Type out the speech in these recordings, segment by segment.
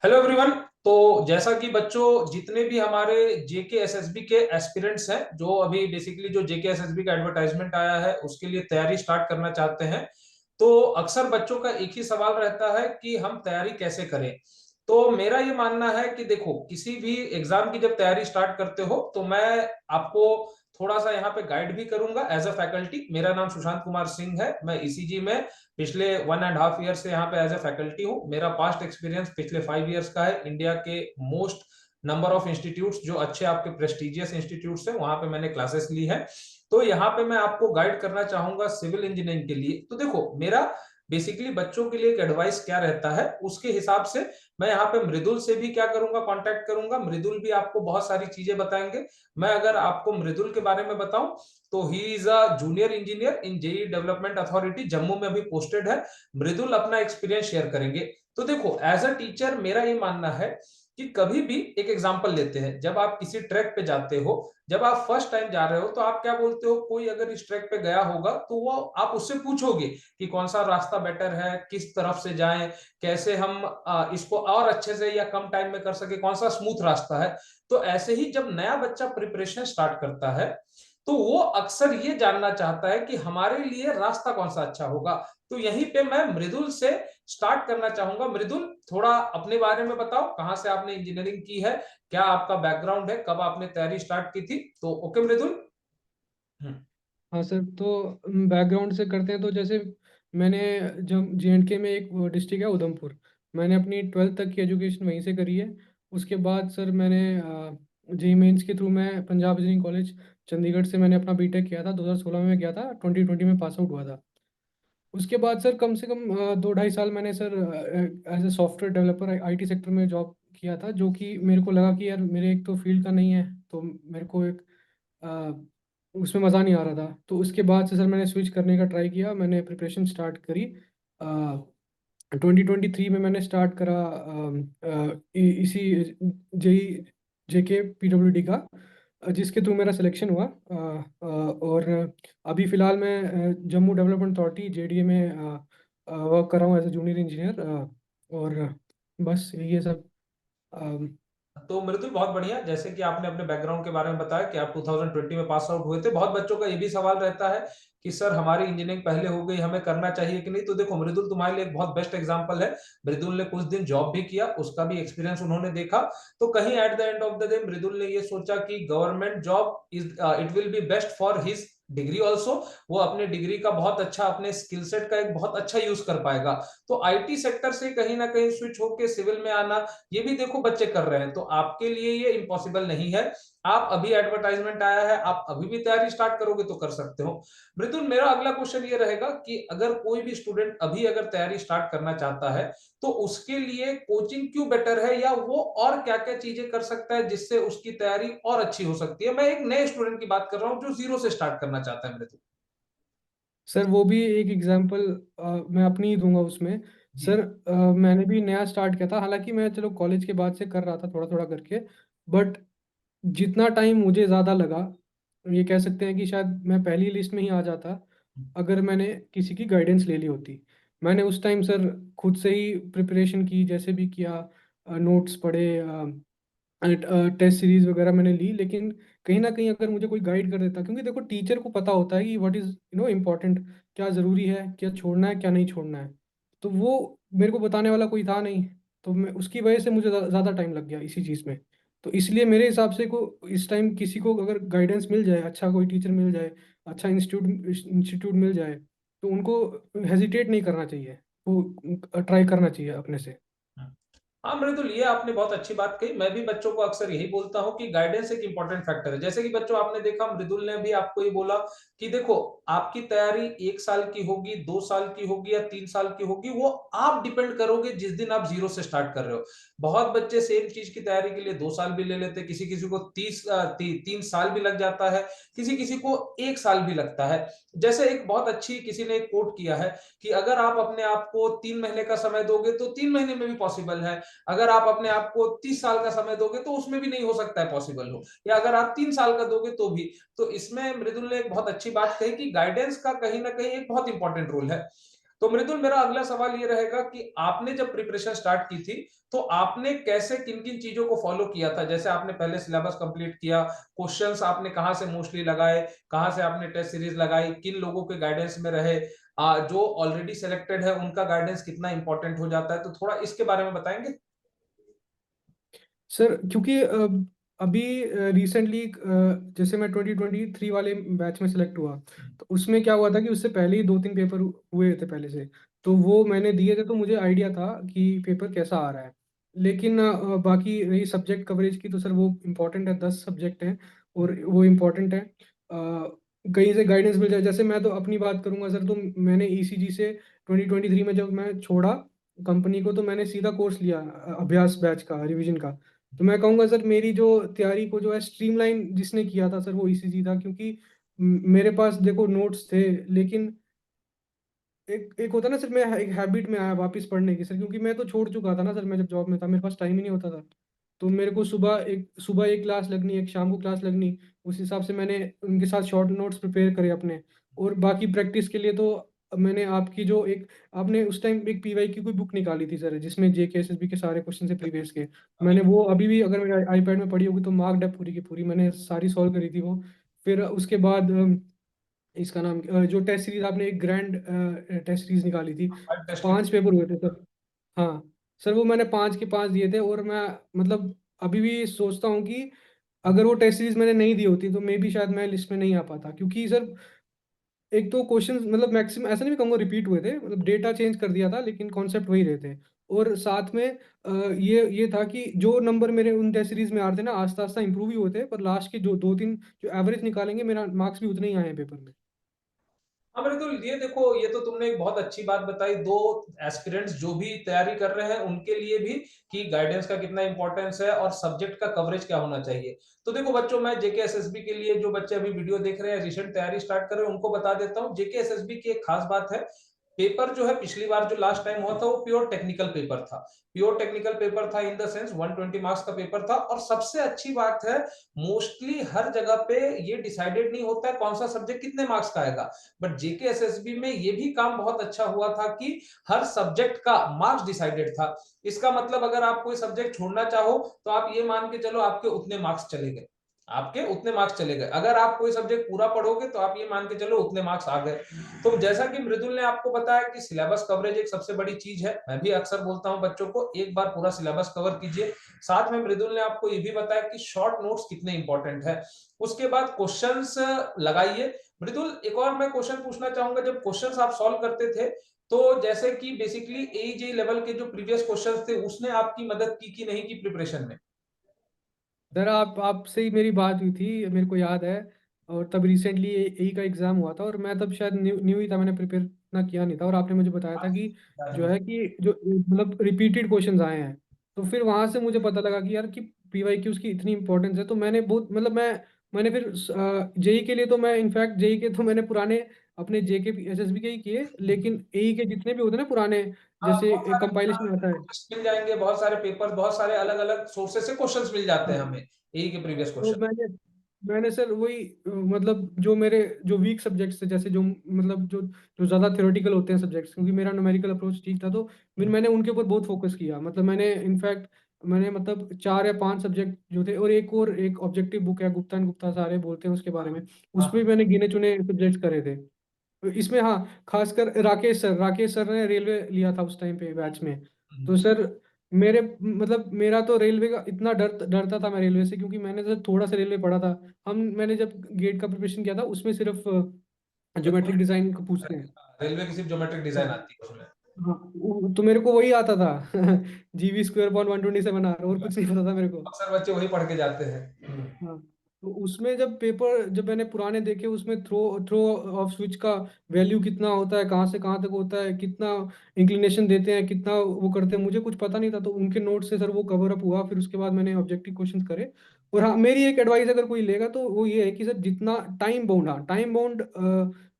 Hello everyone. तो जैसा कि बच्चों जितने भी हमारे जेके एसएसबी के एस्पिरेंट्स हैं जो अभी बेसिकली जो जेके एसएसबी का एडवर्टाइजमेंट आया है उसके लिए तैयारी स्टार्ट करना चाहते हैं, तो अक्सर बच्चों का एक ही सवाल रहता है कि हम तैयारी कैसे करें। तो मेरा ये मानना है कि देखो, किसी भी एग्जाम की जब तैयारी स्टार्ट करते हो तो मैं आपको थोड़ा सा यहाँ पे गाइड भी करूंगा एज अ फैकल्टी। मेरा नाम सुशांत कुमार सिंह है, मैं ईसीजी में पिछले 1.5 ईयर से यहाँ पे एज ए फैकल्टी हूँ। मेरा पास्ट एक्सपीरियंस पिछले 5 ईयर्स का है। इंडिया के मोस्ट नंबर ऑफ इंस्टीट्यूट्स जो अच्छे आपके प्रेस्टिजियस इंस्टीट्यूट्स हैं वहां पे मैंने क्लासेस ली है। तो यहाँ पे मैं आपको गाइड करना चाहूंगा सिविल इंजीनियरिंग के लिए। तो देखो, मेरा बेसिकली बच्चों के लिए एक एडवाइस क्या रहता है उसके हिसाब से मैं यहाँ पे मृदुल से भी क्या करूंगा, कांटेक्ट करूंगा। मृदुल भी आपको बहुत सारी चीजें बताएंगे। मैं अगर आपको मृदुल के बारे में बताऊं तो he is a junior engineer in JE development authority, Jammu में भी पोस्टेड है। मृदुल अपना एक्सपीरियंस शेयर करेंगे। तो देखो, एज अ टीचर मेरा ये मानना है कि कभी भी एक एग्जांपल लेते हैं। जब आप किसी ट्रैक पे जाते हो, जब आप फर्स्ट टाइम जा रहे हो तो आप क्या बोलते हो, कोई अगर इस ट्रैक पे गया होगा तो वो आप उससे पूछोगे कि कौन सा रास्ता बेटर है, किस तरफ से जाएं, कैसे हम इसको और अच्छे से या कम टाइम में कर सके, कौन सा स्मूथ रास्ता है। तो ऐसे ही जब नया बच्चा प्रिपरेशन स्टार्ट करता है तो वो अक्सर ये जानना चाहता है कि हमारे लिए रास्ता कौन सा अच्छा होगा। तो यहीं पे मैं मृदुल से स्टार्ट करना चाहूंगा। मृदुल, थोड़ा अपने बारे में बताओ, कहाँ से आपने इंजीनियरिंग की है, क्या आपका बैकग्राउंड है, कब आपने तैयारी स्टार्ट की थी। तो ओके मृदुल। हम्म। हाँ सर, तो बैकग्राउंड से करते हैं। तो जैसे मैंने जब जेएंडके में एक डिस्ट्रिक्ट है उधमपुर, मैंने अपनी 12th तक की एजुकेशन वहीं से करी है। उसके बाद सर मैंने जेई मेंस के थ्रू मैं पंजाब इंजीनियरिंग कॉलेज चंडीगढ़ से मैंने अपना बीटेक किया था। 2016 में मैं किया था, 2020 में पास आउट हुआ था। उसके बाद सर कम से कम 2 ढाई साल मैंने sir as a software developer IT sector में जॉब किया था, जो कि मेरे को लगा कि यार मेरे एक तो फील्ड का नहीं है, तो मेरे को एक उसमें मज़ा नहीं आ रहा था। तो उसके बाद से सर मैंने स्विच करने का ट्राई किया, मैंने प्रिपरेशन स्टार्ट करी। 2023 में मैंने स्टार्ट करा इसी जेई जेके पीडब्ल्यूडी का, जिसके थ्रू मेरा सिलेक्शन हुआ। और अभी फ़िलहाल मैं जम्मू डेवलपमेंट अथॉरिटी जेडीए में वर्क कर रहा हूँ एज ए जूनियर इंजीनियर। और बस यही है सब। तो मृदुल, बहुत बढ़िया। जैसे कि आपने अपने बैकग्राउंड के बारे में बताया कि आप 2020 में पास आउट हुए थे। बहुत बच्चों का ये भी सवाल रहता है कि सर हमारी इंजीनियरिंग पहले हो गई, हमें करना चाहिए कि नहीं। तो देखो मृदुल, तुम्हारे लिए एक बहुत बेस्ट एग्जांपल है। मृदुल ने कुछ दिन जॉब भी किया, उसका भी एक्सपीरियंस उन्होंने देखा। तो कहीं at the end of the day Mridul ने ये सोचा कि government job is it will be best for his degree also. वो अपने डिग्री का बहुत अच्छा, अपने स्किल सेट का एक बहुत अच्छा यूज कर पाएगा। तो आईटी सेक्टर से कहीं ना कहीं स्विच होके सिविल में आना, ये भी देखो बच्चे कर रहे हैं। तो आपके लिए ये इम्पॉसिबल नहीं है। आप अभी एडवर्टाइजमेंट आया है, आप अभी भी तैयारी स्टार्ट करोगे तो कर सकते हो। मृदुल, मेरा अगला क्वेश्चन ये रहेगा कि अगर कोई भी स्टूडेंट अभी अगर तैयारी स्टार्ट करना चाहता है तो उसके लिए कोचिंग क्यों बेटर है, या वो और क्या क्या चीजें कर सकता है जिससे उसकी तैयारी और अच्छी हो सकती है। मैं एक नए स्टूडेंट की बात कर रहा हूँ जो जीरो से स्टार्ट करना चाहता है मृदुल। सर वो भी एक एग्जांपल मैं अपनी ही दूंगा उसमें। जी। सर मैंने भी नया स्टार्ट किया था, हालांकि मैं चलो कॉलेज के बाद से कर रहा था थोड़ा थोड़ा करके। बट जितना टाइम मुझे ज़्यादा लगा, ये कह सकते हैं कि शायद मैं पहली लिस्ट में ही आ जाता अगर मैंने किसी की गाइडेंस ले ली होती। मैंने उस टाइम सर खुद से ही प्रिपरेशन की, जैसे भी किया, नोट्स पढ़े, टेस्ट सीरीज वगैरह मैंने ली। लेकिन कहीं ना कहीं अगर मुझे कोई गाइड कर देता, क्योंकि देखो टीचर को पता होता है कि व्हाट इज़ इम्पोर्टेंट, क्या ज़रूरी है, क्या छोड़ना है क्या नहीं छोड़ना है। तो वो मेरे को बताने वाला कोई था नहीं। तो मैं उसकी वजह से मुझे ज़्यादा टाइम लग गया इसी चीज़ में। तो इसलिए मेरे हिसाब से को इस टाइम किसी को अगर गाइडेंस मिल जाए, अच्छा कोई टीचर मिल जाए, अच्छा इंस्टीट्यूट मिल जाए, तो उनको हेजिटेट नहीं करना चाहिए, वो ट्राई करना चाहिए अपने से। हाँ मृदुल, ये आपने बहुत अच्छी बात कही। मैं भी बच्चों को अक्सर यही बोलता हूँ कि गाइडेंस एक इंपॉर्टेंट फैक्टर है। जैसे कि बच्चों आपने देखा, मृदुल ने भी आपको ये बोला कि देखो, आपकी तैयारी 1 साल की होगी, 2 साल की होगी या 3 साल की होगी, वो आप डिपेंड करोगे जिस दिन आप जीरो से स्टार्ट कर रहे हो। बहुत बच्चे सेम चीज की तैयारी के लिए 2 साल भी ले लेते, किसी किसी को 3 साल भी लग जाता है, किसी किसी को 1 साल भी लगता है। जैसे एक बहुत अच्छी किसी ने एक कोट किया है कि अगर आप अपने आप को 3 महीने का समय दोगे तो 3 महीने में भी पॉसिबल है। अगर आप अपने आप को 30 साल का समय दोगे तो उसमें भी नहीं हो सकता है पॉसिबल हो, या अगर आप 3 साल का दोगे तो भी। तो इसमें मृदुल ने एक बहुत अच्छी बात कही कि गाइडेंस का कहीं ना कहीं एक बहुत इंपॉर्टेंट रोल है। तो मृदुल, मेरा अगला सवाल ये रहेगा कि आपने जब प्रिपरेशन स्टार्ट की थी, तो आपने कैसे किन किन चीजों को फॉलो किया था? जैसे आपने पहले सिलेबस कंप्लीट किया, क्वेश्चंस आपने कहाँ से मोस्टली लगाए, कहाँ से आपने टेस्ट सीरीज लगाई, किन लोगों के गाइडेंस में रहे, जो ऑलरेडी सिलेक्टेड है उनका गाइडेंस कितना इंपॉर्टेंट हो जाता है, तो थोड़ा इसके बारे में बताएंगे। सर क्योंकि अभी रिसेंटली जैसे मैं 2023 वाले बैच में सेलेक्ट हुआ, तो उसमें क्या हुआ था कि उससे पहले ही 2-3 पेपर हुए थे पहले से। तो वो मैंने दिए थे, तो मुझे आइडिया था कि पेपर कैसा आ रहा है। लेकिन बाकी रही सब्जेक्ट कवरेज की, तो सर वो इम्पोर्टेंट है, 10 सब्जेक्ट हैं और वो इम्पोर्टेंट है। कहीं से गाइडेंस मिल जाए, जैसे मैं तो अपनी बात करूंगा सर, तो मैंने ईसीजी से 2023 में जब मैं छोड़ा कंपनी को, तो मैंने सीधा कोर्स लिया अभ्यास बैच का, रिवीजन का। तो मैं कहूँगा सर, मेरी जो तैयारी को जो है स्ट्रीमलाइन जिसने किया था सर, वो ईसीजी था। क्योंकि मेरे पास देखो नोट्स थे, लेकिन एक एक होता ना सर, मैं एक हैबिट में आया वापस पढ़ने की सर, क्योंकि मैं तो छोड़ चुका था ना सर, मैं जब जॉब में था मेरे पास टाइम ही नहीं होता था। तो मेरे को सुबह एक क्लास लगनी, एक शाम को क्लास लगनी। उस हिसाब से मैंने उनके साथ शॉर्ट नोट्स प्रिपेयर करे अपने। और बाकी प्रैक्टिस के लिए तो मैंने आपकी जो एक आपने उस टाइम एक पीवाई की कोई बुक निकाली थी सर, जिसमें जेके एसएसबी के सारे क्वेश्चन से प्रीवियस के। मैंने वो अभी भी अगर मेरे आईपैड में पड़ी होगी तो मार्क्ड है पूरी की पूरी, मैंने सारी सॉल्व करी थी वो। फिर उसके बाद इसका नाम जो टेस्ट सीरीज आपने एक ग्रैंड टेस्ट सीरीज निकाली थी, टेस्ट। 5 पेपर हुए थे सर। हाँ सर, वो मैंने 5 के 5 दिए थे। और मैं मतलब अभी भी सोचता हूँ कि अगर वो टेस्ट सीरीज मैंने नहीं दी होती तो मे बी शायद मैं लिस्ट में नहीं आ पाता। क्योंकि सर एक तो क्वेश्चन मतलब मैक्सिमम ऐसा नहीं कहूँगा रिपीट हुए थे, मतलब डेटा चेंज कर दिया था लेकिन कॉन्सेप्ट वही रहे थे। और साथ में ये था कि जो नंबर मेरे उन टेस्ट सीरीज में आ रहे थे ना, आस्ता आस्ता इंप्रूव ही होते, पर लास्ट के जो 2-3 जो एवरेज निकालेंगे, मेरा मार्क्स भी उतने ही आए हैं पेपर में। हाँ मृदुल, ये देखो, ये तो तुमने एक बहुत अच्छी बात बताई, दो एस्पिरेंट्स जो भी तैयारी कर रहे हैं उनके लिए भी, कि गाइडेंस का कितना इंपॉर्टेंस है और सब्जेक्ट का कवरेज क्या होना चाहिए। तो देखो बच्चों, मैं जेके एसएसबी के लिए, जो बच्चे अभी वीडियो देख रहे हैं, रिसेंट तैयारी स्टार्ट कर रहे हैं, उनको बता देता हूँ जेके एसएसबी की एक खास बात है। पेपर जो है, पिछली बार जो लास्ट टाइम हुआ था, वो प्योर टेक्निकल पेपर था। प्योर टेक्निकल पेपर था इन द सेंस 120 मार्क्स का पेपर था। और सबसे अच्छी बात है, मोस्टली हर जगह पे ये डिसाइडेड नहीं होता है कौन सा सब्जेक्ट कितने मार्क्स का आएगा। बट जेके एसएसबी में ये भी काम बहुत अच्छा हुआ था कि हर सब्जेक्ट का मार्क्स डिसाइडेड था। इसका मतलब अगर आप कोई सब्जेक्ट छोड़ना चाहो, तो आप ये मान के चलो आपके उतने मार्क्स चले गए, आपके उतने मार्क्स चले गए। अगर आप कोई सब्जेक्ट पूरा पढ़ोगे तो आप ये मान के चलो उतने मार्क्स आ गए। तो जैसा कि मृदुल ने आपको बताया कि सिलेबस कवरेज एक सबसे बड़ी चीज है, मैं भी अक्सर बोलता हूं बच्चों को एक बार पूरा सिलेबस कवर कीजिए। साथ में मृदुल ने आपको ये भी बताया कि शॉर्ट नोट्स कितने इंपॉर्टेंट है। उसके बाद क्वेश्चंस लगाइए। मृदुल, एक और मैं क्वेश्चन पूछना चाहूंगा, जब क्वेश्चंस आप सॉल्व करते थे, तो जैसे कि बेसिकली एजे लेवल के जो प्रीवियस क्वेश्चंस थे, उसने आपकी मदद की कि नहीं की प्रिपरेशन में? सर आपसे ही मेरी बात हुई थी, मेरे को याद है। और तब रिसेंटली यही का एग्ज़ाम हुआ था, और मैं तब शायद न्यू न्यू ही था, मैंने प्रिपेयर इतना किया नहीं था। और आपने मुझे बताया था कि जो है कि जो मतलब रिपीटेड क्वेश्चंस आए हैं। तो फिर वहां से मुझे पता लगा कि यार कि पीवाई क्यूज की इतनी इंपॉर्टेंस है। तो मैंने बहुत मतलब मैंने फिर जेई के लिए तो मैं इनफैक्ट जेई के तो मैंने पुराने अपने जेके एसएसबी के ही किए, लेकिन एई के जितने भी होते हैं ना पुराने, हाँ, जैसे बहुत सारे कंपाइलेशन आता है। मिल जाएंगे, बहुत सारे पेपर, बहुत सारे अलग अलग सोर्सेस से क्वेश्चंस मिल जाते हैं हाँ, हमें, यही के प्रीवियस तो क्वेश्चन। मैंने सर वही मतलब जो मेरे जो वीक सब्जेक्ट्स थे, जैसे जो मतलब जो जो ज़्यादा थ्योरेटिकल होते हैं सब्जेक्ट्स, क्योंकि मेरा न्यूमेरिकल अप्रोच ठीक था, तो फिर मैंने उनके ऊपर बहुत फोकस किया। मतलब मैंने इनफैक्ट मैंने मतलब 4 या 5 सब्जेक्ट जो थे, और एक ऑब्जेक्टिव बुक है, गुप्ता एंड गुप्ता सारे बोलते हैं उसके बारे में, उसमें हाँ। भी मैंने गिने चुने सब्जेक्ट करे थे। इसमें हाँ, खासकर राकेश सर ने रेलवे लिया था उस टाइम पे बैच में। तो सर मेरे मतलब मेरा तो रेलवे का इतना डरता था मैं रेलवे से, क्योंकि मैंने तो थोड़ा सा रेलवे पढ़ा था। मैंने जब गेट का प्रिपरेशन किया था, उसमें सिर्फ ज्योमेट्रिक डिजाइन को पूछते हैं। रेलवे की सिर्फ ज्योमेट्रिक डिजाइन हाँ आती है उसमें। हाँ, तो मेरे को वही आता था GV² 127 R, और कुछ नहीं पता था मेरे को। अक्सर बच्चे वही पढ़ के जाते हैं। हाँ, तो उसमें जब मैंने पुराने देखे, उसमें थ्रो थ्रो ऑफ स्विच का वैल्यू कितना होता है, कहाँ से कहाँ तक होता है, कितना इंक्लिनेशन देते हैं, कितना वो करते हैं, मुझे कुछ पता नहीं था। तो उनके नोट से सर वो कवर अप हुआ। फिर उसके बाद मैंने ऑब्जेक्टिव क्वेश्चंस करे। और हाँ, मेरी एक एडवाइस अगर कोई लेगा तो वो ये है कि सर जितना टाइम बाउंड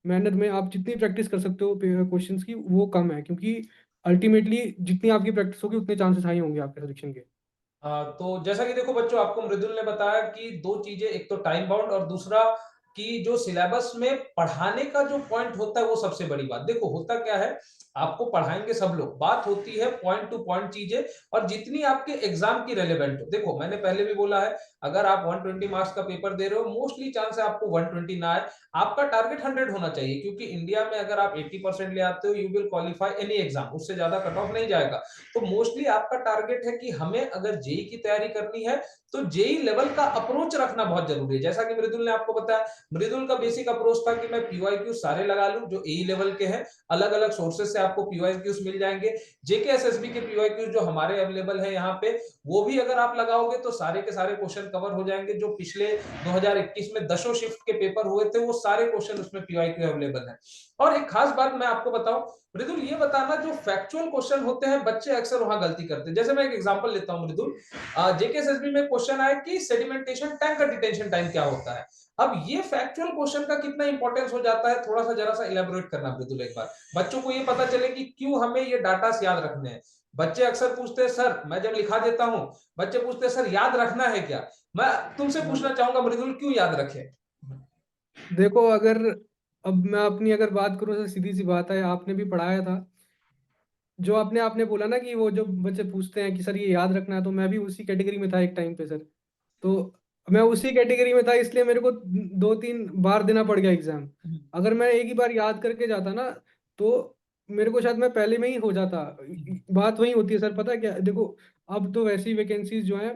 मैनर में आप जितनी प्रैक्टिस कर सकते हो क्वेश्चंस की, वो कम है। क्योंकि अल्टीमेटली जितनी आपकी प्रैक्टिस होगी, उतने चांसेस हाई होंगे आपके सिलेक्शन के। तो जैसा कि देखो बच्चों, आपको मृदुल ने बताया कि दो चीजें, एक तो टाइम बाउंड और दूसरा कि जो सिलेबस में पढ़ाने का जो पॉइंट होता है वो सबसे बड़ी बात। देखो होता क्या है, आपको पढ़ाएंगे सब लोग, बात होती है पॉइंट टू पॉइंट चीजें, और जितनी आपके एग्जाम की रेलेवेंट हो। देखो मैंने पहले भी बोला है, अगर आप 120 मार्क्स का पेपर दे रहे हो, मोस्टली चांस है आपको 120 ना आए। आपका टारगेट 100 होना चाहिए, क्योंकि इंडिया में अगर आप 80% ले आते हो, you will qualify any exam, उससे ज्यादा कट ऑफ नहीं जाएगा। तो मोस्टली आपका टारगेट है कि हमें अगर जेई की तैयारी करनी है, तो जेई लेवल का अप्रोच रखना बहुत जरूरी है। जैसा कि मृदुल ने आपको बताया, मृदुल का बेसिक अप्रोच था कि मैं पीवाईक्यू सारे लगा लूं जो एई लेवल के हैं, अलग अलग सोर्सेज से आपको पीवाईक्यूज मिल जाएंगे। जेके एसएसबी के पीवाईक्यूज जो हमारे अवेलेबल है यहाँ पे, वो भी अगर आप लगाओगे तो सारे के सारे क्वेश्चन कवर हो जाएंगे। जो पिछले 2021 में 10 शिफ्ट के पेपर हुए थे, वो सारे क्वेश्चन उसमें पीवाईक्यू अवेलेबल है। और एक खास बात मैं आपको बताऊं मृदुल, ये बताना, जो फैक्चुअल क्वेश्चन होते हैं बच्चे अक्सर वहां गलती करते हैं। जैसे मैं एक एग्जांपल लेता हूं मृदुल, जेकेएसएसबी में क्वेश्चन आया कि सेडिमेंटेशन टैंक का डिटेंशन टाइम क्या होता है। अब ये फैक्चुअल क्वेश्चन का कितना इंपॉर्टेंस हो जाता है, थोड़ा सा जरा सा इलेबोरेट करना मृदुल एक बार, बच्चों को ये पता चले कि क्यों हमें ये डाटा याद रखने हैं। बच्चे अक्सर पूछते हैं सर, मैं जब लिखा देता हूं, बच्चे पूछते हैं सर याद रखना है क्या। मैं तुमसे पूछना चाहूंगा मृदुल, क्यों याद रखें। देखो, अगर अब मैं अपनी अगर बात करूँ तो सीधी सी बात है, आपने भी पढ़ाया था। जो आपने आपने बोला ना कि वो जो बच्चे पूछते हैं कि सर ये याद रखना है, तो मैं भी उसी कैटेगरी में था एक टाइम पे सर। तो मैं उसी कैटेगरी में था, इसलिए मेरे को 2-3 बार देना पड़ गया एग्जाम। अगर मैं एक ही बार याद करके जाता ना, तो मेरे को शायद मैं पहले में ही हो जाता। बात वही होती है सर, पता है क्या, देखो अब तो वैसी वैकेंसीज जो है,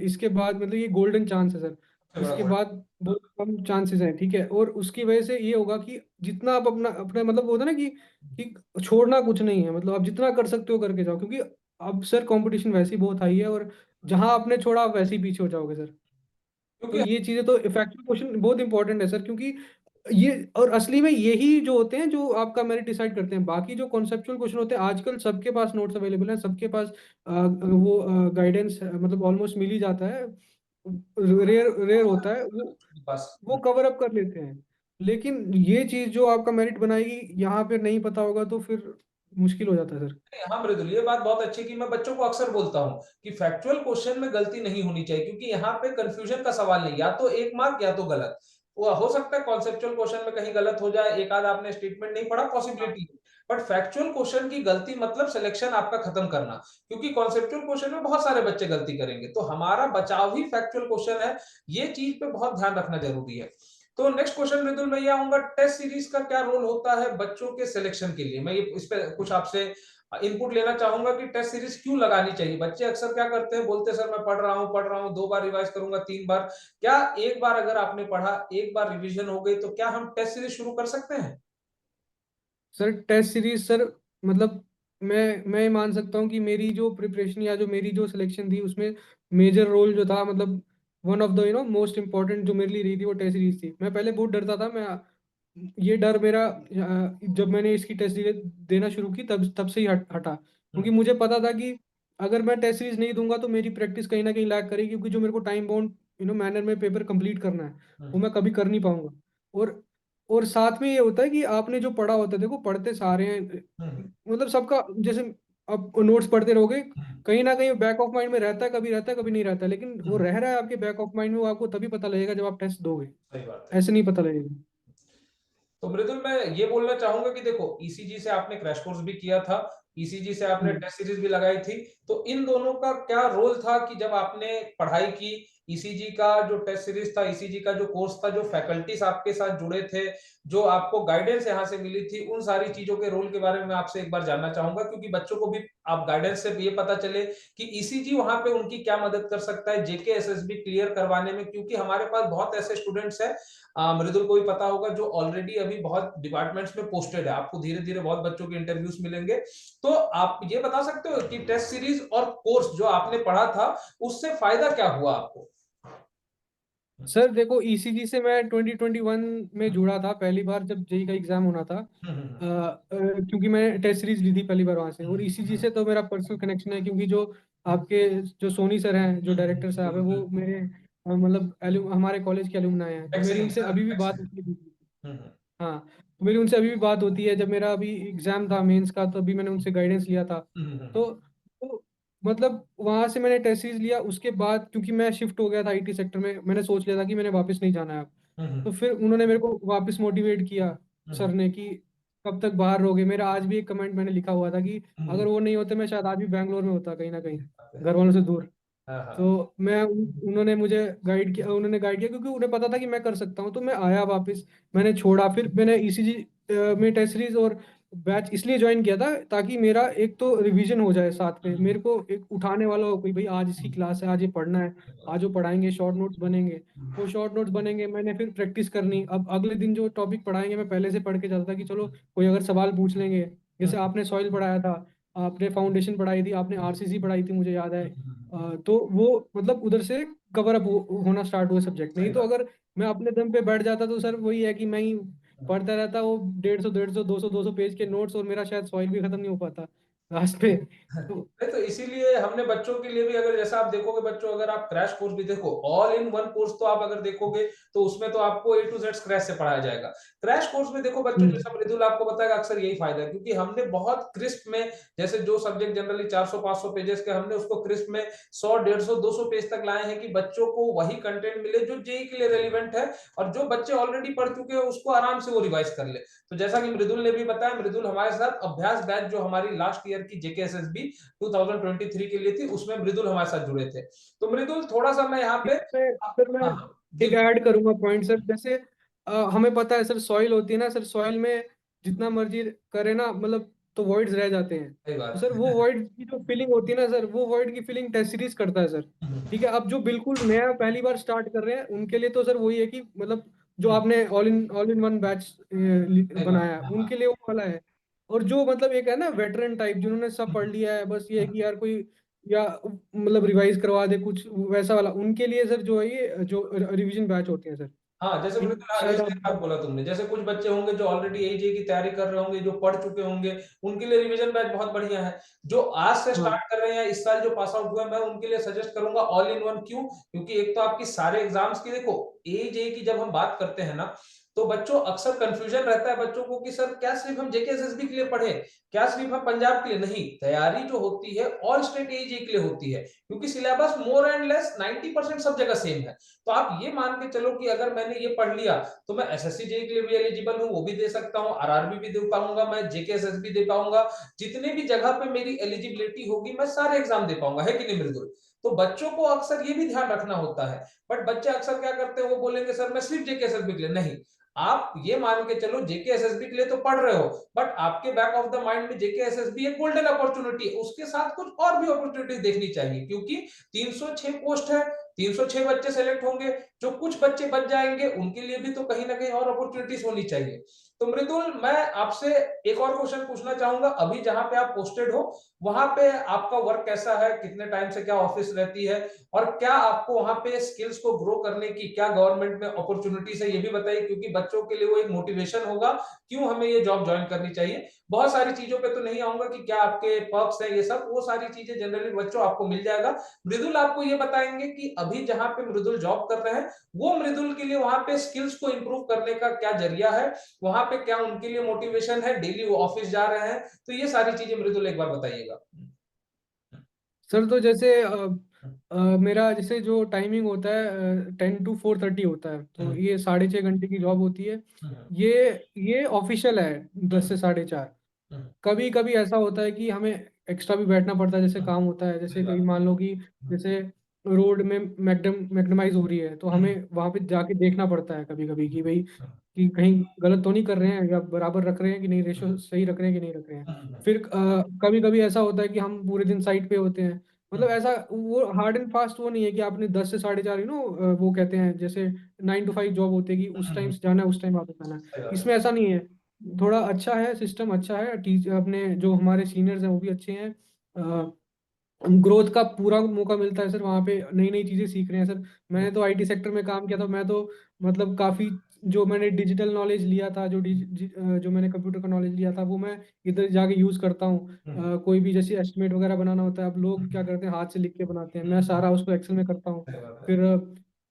इसके बाद मतलब ये गोल्डन चांस है सर। बड़ा इसके बड़ा। बाद बहुत कम चांसेस हैं, ठीक है। और उसकी वजह से ये होगा कि जितना आप अपना अपना मतलब होता है ना कि छोड़ना कुछ नहीं है, मतलब आप जितना कर सकते हो करके जाओ, क्योंकि अब सर कंपटीशन वैसे ही बहुत हाई है, और जहां आपने छोड़ा आप वैसे ही पीछे हो जाओगे सर। तो क्योंकि ये चीजें तो फैक्चुअल क्वेश्चन बहुत इंपॉर्टेंट है सर, क्योंकि ये और असली में यही जो होते हैं जो आपका मेरिट डिसाइड करते हैं। बाकी जो कॉन्सेप्चुअल क्वेश्चन होते हैं, आजकल सबके पास नोट्स अवेलेबल हैं, सबके पास वो गाइडेंस मतलब ऑलमोस्ट मिल ही जाता है। रेयर रेयर होता है वो बस। वो कवर अप कर लेते हैं। लेकिन ये चीज जो आपका मेरिट बनाएगी, यहाँ पे नहीं पता होगा तो फिर मुश्किल हो जाता है सर। हाँ मृदुल, ये बात बहुत अच्छी कि मैं बच्चों को अक्सर बोलता हूँ कि फैक्चुअल क्वेश्चन में गलती नहीं होनी चाहिए, क्योंकि यहाँ पे कंफ्यूजन का सवाल नहीं, या तो एक मार्क या तो गलत। वो हो सकता है कॉन्सेप्चुअल क्वेश्चन में कहीं गलत हो जाए, एक आध आपने स्टेटमेंट नहीं पढ़ा, पॉसिबिलिटी। बट फैक्चुअल क्वेश्चन की गलती मतलब सिलेक्शन आपका खत्म करना, क्योंकि कॉन्सेप्चुअल क्वेश्चन में बहुत सारे बच्चे गलती करेंगे, तो हमारा बचाव ही फैक्चुअल क्वेश्चन है। ये चीज पे बहुत ध्यान रखना जरूरी है। तो नेक्स्ट क्वेश्चन मृदुल मैं ये आऊंगा, टेस्ट सीरीज का क्या रोल होता है बच्चों के सिलेक्शन के लिए। मैं ये इस पे कुछ आपसे इनपुट लेना चाहूंगा कि टेस्ट सीरीज क्यों लगानी चाहिए। बच्चे अक्सर क्या करते हैं, बोलते हैं सर मैं पढ़ रहा हूँ 2 बार रिवाइज करूंगा 3 बार। क्या एक बार अगर आपने पढ़ा, एक बार रिवीजन हो गई, तो क्या हम टेस्ट सीरीज शुरू कर सकते हैं। सर टेस्ट सीरीज सर, मतलब मैं मान सकता हूँ कि मेरी जो प्रिपरेशन या जो मेरी जो सिलेक्शन थी, उसमें मेजर रोल जो था, मतलब one of the most important जो मेरे लिए रही थी, वो टेस्ट सीरीज थी। मैं पहले बहुत डरता था। मैं ये डर मेरा जब मैंने इसकी टेस्ट सीरीज देना शुरू की, तब तब से ही हटा, क्योंकि मुझे पता था कि अगर मैं टेस्ट सीरीज नहीं दूंगा तो मेरी प्रैक्टिस कहीं ना कहीं लैग करेगी, क्योंकि जो मेरे को टाइम बाउंड मैनर में पेपर कंप्लीट करना है, वो मैं कभी कर नहीं पाऊंगा। और और साथ में ये होता है कि आपने जो पढ़ा होता है, देखो पढ़ते सारे हैं, मतलब सबका जैसे आप नोट्स पढ़ते रहोगे, कहीं ना कहीं बैक ऑफ माइंड में रहता है, कभी रहता है कभी नहीं रहता है, लेकिन वो रह रहा है आपके बैक ऑफ माइंड में, वो आपको तभी पता लगेगा जब आप टेस्ट दोगे। सही बात है। ऐसे नहीं पता लगेगा। तो मृदुल मैं ये बोलना चाहूंगा कि देखो, ईसीजी से आपने क्रैश कोर्स भी किया था, ईसीजी से आपने हम्म। टेस्ट सीरीज भी लगाई थी, तो इन दोनों का क्या रोल था कि जब आपने पढ़ाई की, ईसीजी का जो टेस्ट सीरीज था, ईसीजी का जो कोर्स था, जो फैकल्टीज आपके साथ जुड़े थे, जो आपको गाइडेंस यहाँ से मिली थी, उन सारी चीजों के रोल के बारे में आपसे एक बार जानना चाहूंगा, क्योंकि बच्चों को भी आप गाइडेंस से ये पता चले कि ईसीजी वहां पे उनकी क्या मदद कर सकता है जेके एसएसबी क्लियर करवाने में। क्योंकि हमारे पास बहुत ऐसे स्टूडेंट्स हैं, मृदुल को भी पता होगा, जो ऑलरेडी अभी बहुत डिपार्टमेंट्स में पोस्टेड है, आपको धीरे धीरे बहुत बच्चों के इंटरव्यूज मिलेंगे। तो आप ये बता सकते हो कि टेस्ट सीरीज और कोर्स जो आपने पढ़ा था, उससे फायदा क्या हुआ आपको। सर देखो, ईसीजी से मैं 2021 में जुड़ा था पहली बार, जब जेई का एग्जाम होना था। क्योंकि मैं टेस्ट सीरीज ली थी पहली बार वहां से। और ईसीजी से तो मेरा पर्सनल कनेक्शन है, क्योंकि जो आपके जो सोनी सर हैं, जो डायरेक्टर साहब है, वो मेरे मतलब हमारे कॉलेज के अलुमनाई हैं, तो मेरी उनसे अभी भी बात होती है। हाँ, तो मेरी उनसे अभी भी बात होती है। जब मेरा अभी एग्जाम था मेंस का, तो अभी मैंने उनसे गाइडेंस लिया था। तो मतलब वहां से मैंने टेस्ट सीरीज लिया। उसके बाद क्योंकि मैं शिफ्ट हो गया था आईटी सेक्टर में, मैंने सोच लिया था कि मैंने वापस नहीं जाना है अब। तो फिर उन्होंने मेरे को वापस मोटिवेट किया, सर ने, कि कब तक बाहर रहोगे। मेरा आज भी एक कमेंट मैंने लिखा हुआ था कि हम्म, अगर वो नहीं होते मैं शायद आज भी बैंगलोर में होता, कहीं ना कहीं बात है। घर वालों से दूर। हाँ हाँ। तो उन्होंने मुझे गाइड किया क्योंकि उन्हें पता था कि मैं कर सकता हूँ। तो मैं आया वापस, मैंने छोड़ा, फिर मैंने ईसीजी में टेस्ट सीरीज और बैच इसलिए ज्वाइन किया था ताकि मेरा एक तो रिवीजन हो जाए, साथ में मेरे को एक उठाने वाला हो कोई, भाई आज इसकी क्लास है, आज ये पढ़ना है, आज वो पढ़ाएंगे, शॉर्ट नोट्स बनेंगे। वो शॉर्ट नोट्स बनेंगे, मैंने फिर प्रैक्टिस करनी। अब अगले दिन जो टॉपिक पढ़ाएंगे मैं पहले से पढ़ के चलता कि चलो कोई अगर सवाल पूछ लेंगे, जैसे आपने सॉइल पढ़ाया था, आपने फाउंडेशन पढ़ाई थी, आपने आरसीसी पढ़ाई थी, मुझे याद है। तो वो मतलब उधर से कवर अप होना स्टार्ट हुआ सब्जेक्ट। नहीं सही तो बात। अगर मैं अपने दम पे बैठ जाता तो सर वही है कि मैं ही पढ़ता रहता, वो 150 150 200 पेज के नोट्स, और मेरा शायद सॉइल भी खत्म नहीं हो पाता लास्ट पे। तो नहीं तो इसीलिए हमने बच्चों के लिए भी, अगर जैसा आप देखोगे बच्चों, अगर आप क्रैश कोर्स भी देखो, ऑल इन वन कोर्स तो आप अगर देखोगे तो उसमें तो आपको A to Z क्रैश से पढ़ाया जाएगा। क्रैश कोर्स में देखो बच्चों, हम्म। जैसा मृदुल आपको बताएगा, अक्सर यही फायदा है क्योंकि हमने बहुत क्रिस्प में, जैसे जो सब्जेक्ट जनरली 400 500 पेजेस के, हमने उसको क्रिस्प में 100 150 200 पेज तक लाए हैं कि बच्चों को वही कंटेंट मिले जो जेई के लिए रेलिवेंट है, और जो बच्चे ऑलरेडी पढ़ चुके हैं उसको आराम से वो रिवाइज कर ले। तो जैसा कि मृदुल ने भी बताया, मृदुल हमारे साथ अभ्यास बैच जो हमारी लास्ट ईयर की जेकेएसएसबी 2023 के लिए थी, उसमें मृदुल हमारे साथ जुड़े थे। तो मृदुल थोड़ा सा मैं यहाँ पे, सर मैं हाँ हाँ, जी एक जी। ऐड करूंगा पॉइंट सर। जैसे हमें पता है सर, सॉइल होती है ना सर, सॉइल में जितना मर्जी करे ना, मतलब तो वॉइड्स रह जाते हैं। सही तो बात। सर वो वॉइड की जो फीलिंग होती है ना सर, वो वॉइड की फीलिंग टेस्ट सीरीज करता है सर। ठीक है, अब जो बिल्कुल नया पहली बार स्टार्ट कर रहे हैं उनके लिए तो सर वही है कि मतलब जो आपने ऑल इन वन बैच सही बात। बनाया है, हाँ उनके लिए वो वाला है। और जो मतलब एक है ना वेटरन टाइप, जिन्होंने सब पढ़ लिया है, बस ये है कि यार कोई या मतलब रिवाइज करवा दे कुछ वैसा वाला, उनके लिए सर जो है ये जो रिवीजन बैच होते हैं सर। हाँ, जैसे मृदुल, हाँ, ये शायद सही बात आप। बोला तुमने। जैसे कुछ बच्चे होंगे जो ऑलरेडी एजे की तैयारी कर रहे होंगे, जो पढ़ चुके होंगे, उनके लिए रिवीजन बैच बहुत बढ़िया है। जो आज से हाँ। स्टार्ट कर रहे हैं, इस साल जो पास आउट हुए हैं, मैं उनके लिए सजेस्ट करूंगा ऑल इन वन। क्यों? क्योंकि एक तो आपकी सारे एग्जाम्स की देखो, एजे की जब हम बात करते हैं ना, तो बच्चों अक्सर कंफ्यूजन रहता है बच्चों को कि सर क्या सिर्फ हम जेकेएसएसबी के लिए पढ़े, क्या सिर्फ हम पंजाब के लिए? नहीं, तैयारी जो होती है ऑल स्टेट एजे के लिए होती है, क्योंकि सिलेबस मोर एंड लेस 90% सब जगह सेम है। तो आप ये मान के चलो कि अगर मैंने ये पढ़ लिया तो मैं एसएससी जेई के लिए भी एलिजिबल हूँ, वो भी दे सकता हूँ, आरआरबी भी दे पाऊंगा, मैं जेकेएसएस भी दे पाऊंगा, जितने भी जगह पे मेरी एलिजिबिलिटी होगी मैं सारे एग्जाम दे पाऊंगा, है कि नहीं मृदुल? तो बच्चों को अक्सर ये भी ध्यान रखना होता है। बट बच्चे अक्सर क्या करते हैं, वो बोलेंगे सर मैं सिर्फ जेकेएसएसबी के लिए। नहीं, आप ये मान के चलो जेकेएसएसबी के लिए तो पढ़ रहे हो, बट आपके बैक ऑफ द माइंड में जेकेएसएसबी एक गोल्डन अपॉर्चुनिटी है, उसके साथ कुछ और भी अपॉर्चुनिटी देखनी चाहिए, क्योंकि 306 पोस्ट है, 306 बच्चे सेलेक्ट होंगे, जो कुछ बच्चे बच जाएंगे उनके लिए भी तो कहीं ना कहीं और अपॉर्चुनिटीज होनी चाहिए। तो मृदुल, मैं आपसे एक और क्वेश्चन पूछना चाहूंगा, अभी जहां पे आप पोस्टेड हो वहां पे आपका वर्क कैसा है, कितने टाइम से क्या ऑफिस रहती है, और क्या आपको वहां पे स्किल्स को ग्रो करने की क्या गवर्नमेंट में अपॉर्चुनिटीज है, ये भी बताइए, क्योंकि बच्चों के लिए वो एक मोटिवेशन होगा क्यों हमें ये जॉब ज्वाइन करनी चाहिए। बहुत सारी चीजों पे तो नहीं आऊंगा कि क्या आपके पर्क्स है, ये सब वो सारी चीजें जनरली बच्चों आपको मिल जाएगा। मृदुल आपको ये बताएंगे कि अभी जहां पे मृदुल जॉब कर रहे हैं, वो मृदुल के लिए वहां पे स्किल्स को इंप्रूव करने का क्या जरिया है, वहां पे क्या उनके लिए मोटिवेशन है, डेली वो ऑफिस जा रहे हैं, तो ये सारी चीजें मृदुल एक बार बताइएगा। सर तो जैसे मेरा जैसे जो टाइमिंग होता है 10 to 4:30 होता है, तो हम्म, ये 6.5 घंटे की जॉब होती है। हम्म, ये ये ऑफिशियल है, 10 से 4:30। हम्म, कभी कभी ऐसा होता है कि हमें एक्स्ट्रा भी बैठना पड़ता है, जैसे हम्म, काम होता है, सही जैसे कहीं बात। मान लो कि जैसे रोड में मैग्डमाइज हो रही है, तो हम्म, हमें वहां पे जाके देखना पड़ता है कभी कभी कि भाई कि कहीं गलत तो नहीं कर रहे हैं, या बराबर रख रहे हैं कि नहीं, रेशो सही रख रहे हैं कि नहीं रख रहे हैं। हम्म, फिर कभी कभी ऐसा होता है कि हम पूरे दिन साइट पे होते हैं। मतलब हम्म, ऐसा वो हार्ड एंड फास्ट वो नहीं है कि आपने 10 से 4:30, वो कहते हैं जैसे 9 to 5 जॉब होती है कि उस टाइम हम्म, से जाना है, उस टाइम वापस आना है। सही बात है। इसमें ऐसा नहीं है। थोड़ा अच्छा है, सिस्टम अच्छा है, टीच अपने जो हमारे सीनियर्स हैं वो भी अच्छे हैं। ग्रोथ का पूरा मौका मिलता है सर, वहाँ पे नई नई चीज़ें सीख रहे हैं सर। मैंने तो आईटी सेक्टर में काम किया था, मैं तो मतलब काफ़ी जो मैंने डिजिटल नॉलेज लिया था, जो मैंने कंप्यूटर का नॉलेज लिया था, वो मैं इधर जाके यूज़ करता हूँ। हम्म, कोई भी जैसे एस्टिमेट वगैरह बनाना होता है, अब लोग क्या करते हैं हाथ से लिख के बनाते हैं, मैं हम्म, सारा उसको एक्सेल में करता हूँ। सही बात है। फिर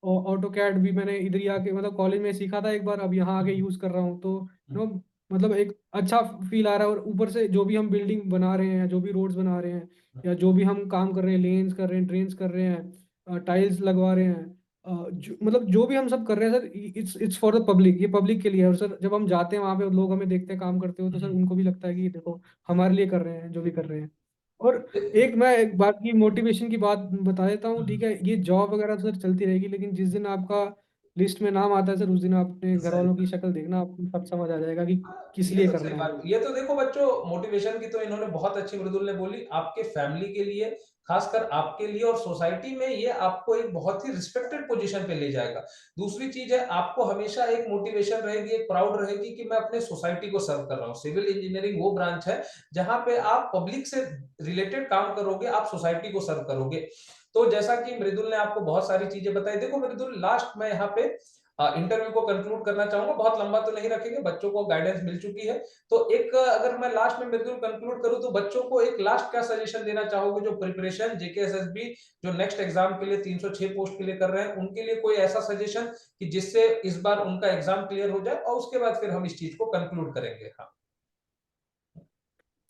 ऑटो कैड भी मैंने इधर ही आके मतलब कॉलेज में सीखा था एक बार, अब यहाँ आके यूज़ कर रहा हूँ। तो नो मतलब एक अच्छा फील आ रहा है। और ऊपर से जो भी हम बिल्डिंग बना रहे हैं, जो भी रोड्स बना रहे हैं, या जो भी हम काम कर रहे हैं, लेन्स कर रहे हैं, ड्रेन्स कर रहे हैं, टाइल्स लगवा रहे हैं, मतलब जो भी हम सब कर रहे हैं sir, it's for the public, ये पब्लिक के लिए है। और सर जब हम जाते हैं वहां पे, लोग हमें देखते हैं काम करते हुए, तो सर उनको भी लगता है कि देखो हमारे लिए कर रहे हैं जो भी कर रहे हैं। और एक बात की मोटिवेशन की बात बता देता हूँ, ठीक है। ये जॉब वगैरह तो सर चलती रहेगी, लेकिन जिस दिन आपका लिस्ट में नाम आता है सर, उस दिन आप अपने घर सही। वालों की शक्ल देखना, आपको सब समझ आ जाएगा कि किस ये लिए तो सही करना है। बात, ये तो देखो बच्चों, मोटिवेशन की तो इन्होंने बहुत अच्छी मृदुल ने बोली, आपके फैमिली के लिए, खासकर आपके लिए और सोसाइटी में ये आपको एक बहुत ही रिस्पेक्टेड पोजीशन पे ले जाएगा। दूसरी चीज है, आपको हमेशा एक मोटिवेशन रहेगी, एक प्राउड रहेगी कि मैं अपने सोसाइटी को सर्व कर रहा हूँ। सिविल इंजीनियरिंग वो ब्रांच है जहां पे आप पब्लिक से रिलेटेड काम करोगे, आप सोसाइटी को सर्व करोगे। तो जैसा कि मृदुल ने आपको बहुत सारी चीजें बताई, देखो मृदुल, लास्ट में यहाँ पे इंटरव्यू को कंक्लूड करना चाहूंगा, बहुत लंबा तो नहीं रखेंगे, बच्चों को गाइडेंस मिल चुकी है। तो एक अगर मैं लास्ट में बिल्कुल कंक्लूड करूं, तो बच्चों को एक लास्ट क्या सजेशन देना चाहोगे, जो प्रिपरेशन जेकेएसएसबी जो नेक्स्ट एग्जाम के लिए 306 पोस्ट के लिए कर रहे हैं, उनके लिए कोई ऐसा सजेशन कि जिससे इस बार उनका एग्जाम क्लियर हो जाए, और उसके बाद फिर हम इस चीज को कंक्लूड करेंगे। हाँ।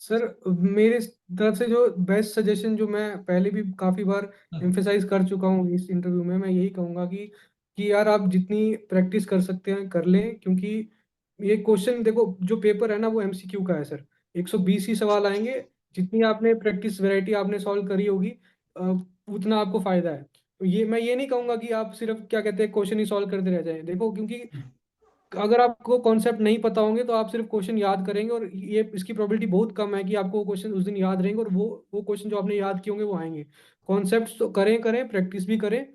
सर मेरे तरफ से जो बेस्ट सजेशन, जो मैं पहले भी काफी बार हम्म, एम्फेसाइज कर चुका हूँ इस इंटरव्यू में, मैं यही कहूंगा कि यार आप जितनी प्रैक्टिस कर सकते हैं कर लें, क्योंकि ये क्वेश्चन देखो, जो पेपर है ना वो एमसीक्यू का है सर। 120 ही सवाल आएंगे। जितनी आपने प्रैक्टिस वैरायटी आपने सॉल्व करी होगी, अ, उतना आपको फायदा है। तो ये मैं ये नहीं कहूंगा कि आप सिर्फ क्या कहते हैं क्वेश्चन ही सॉल्व करते रह जाएं, देखो, क्योंकि अगर आपको कॉन्सेप्ट नहीं पता होंगे तो आप सिर्फ क्वेश्चन याद करेंगे, और ये इसकी प्रोबेबिलिटी बहुत कम है कि आपको वो क्वेश्चन उस दिन याद रहेंगे, और वो क्वेश्चन जो आपने याद किए होंगे वो आएंगे। कॉन्सेप्ट्स तो करें करें, प्रैक्टिस भी करें।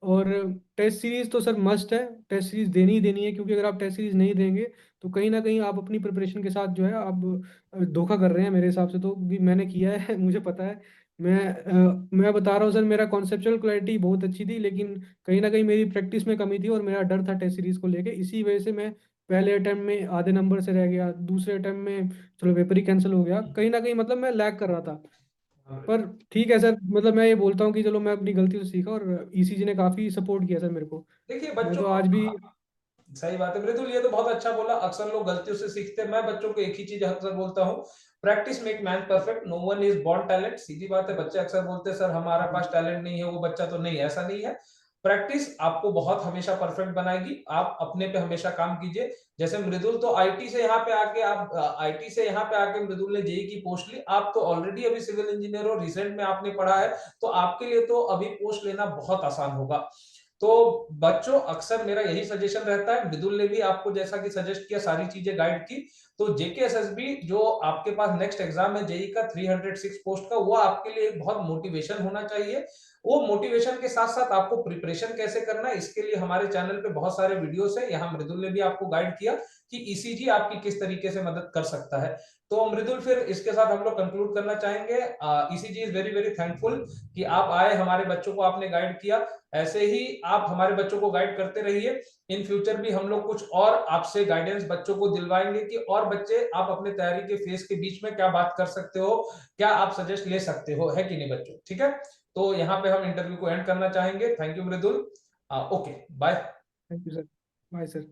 और टेस्ट सीरीज तो सर मस्ट है, टेस्ट सीरीज देनी ही देनी है, क्योंकि अगर आप टेस्ट सीरीज नहीं देंगे तो कहीं ना कहीं आप अपनी प्रिपरेशन के साथ जो है आप धोखा कर रहे हैं मेरे हिसाब से तो, क्योंकि मैंने किया है मुझे पता है। मैं बता रहा हूँ सर, मेरा कॉन्सेप्चुअल क्लैरिटी बहुत अच्छी थी, लेकिन कहीं ना कहीं मेरी प्रैक्टिस में कमी थी, और मेरा डर था टेस्ट सीरीज को लेके, इसी वजह से मैं पहले अटेम्प्ट में आधे नंबर से रह गया, दूसरे अटेम्प्ट में चलो पेपर ही कैंसिल हो गया, कहीं ना कहीं मतलब मैं लैग कर रहा था। पर ठीक है सर, मतलब मैं ये बोलता हूँ कि चलो मैं अपनी गलती से सीखा, और ईसीजी ने काफी सपोर्ट किया सर मेरे को। देखिए मैं बच्चों, तो आज भी। सही बात है मृदुल, ये तो बहुत अच्छा बोला, अक्सर लोग गलतियों से सीखते हैं। मैं बच्चों को एक ही चीज अक्सर बोलता हूँ, practice make man perfect, no one is born talent. सीधी बात है, बच्चे अक्सर बोलते हैं सर हमारा पास टैलेंट नहीं है, वो बच्चा तो नहीं, ऐसा नहीं है। प्रैक्टिस आपको बहुत हमेशा परफेक्ट बनाएगी, आप अपने पे हमेशा काम कीजिए। जैसे मृदुल तो आईटी से यहाँ पे आके, आप आईटी से यहाँ पे आके मृदुल ने जेई की पोस्ट ली, आप तो ऑलरेडी अभी सिविल इंजीनियर हो, रिसेंट में आपने पढ़ा है, तो आपके लिए तो अभी पोस्ट लेना बहुत आसान होगा। तो बच्चों, अक्सर मेरा यही सजेशन रहता है, मृदुल ने भी आपको जैसा कि सजेस्ट किया, सारी चीजें गाइड की, तो जेकेएसएसबी जो आपके पास नेक्स्ट एग्जाम है जेई का 306 पोस्ट का, वो आपके लिए एक बहुत मोटिवेशन होना चाहिए। वो मोटिवेशन के साथ साथ आपको प्रिपरेशन कैसे करना है, इसके लिए हमारे चैनल पे बहुत सारे वीडियोस है, यहाँ मृदुल ने भी आपको गाइड किया कि ईसीजी आपकी किस तरीके से मदद कर सकता है। तो मृदुल, फिर इसके साथ हम लोग कंक्लूड करना चाहेंगे। ECG is very very thankful कि आप आए, हमारे बच्चों को आपने गाइड किया। ऐसे ही आप हमारे बच्चों को गाइड करते रहिए, इन फ्यूचर भी हम लोग कुछ और आपसे गाइडेंस बच्चों को दिलवाएंगे कि और बच्चे आप अपने तैयारी के फेज के बीच में क्या बात कर सकते हो, क्या आप सजेस्ट ले सकते हो, है कि नहीं बच्चों, ठीक है। तो यहाँ पे हम इंटरव्यू को एंड करना चाहेंगे। Thank you Mridul. Okay, bye. Thank you sir. Bye sir.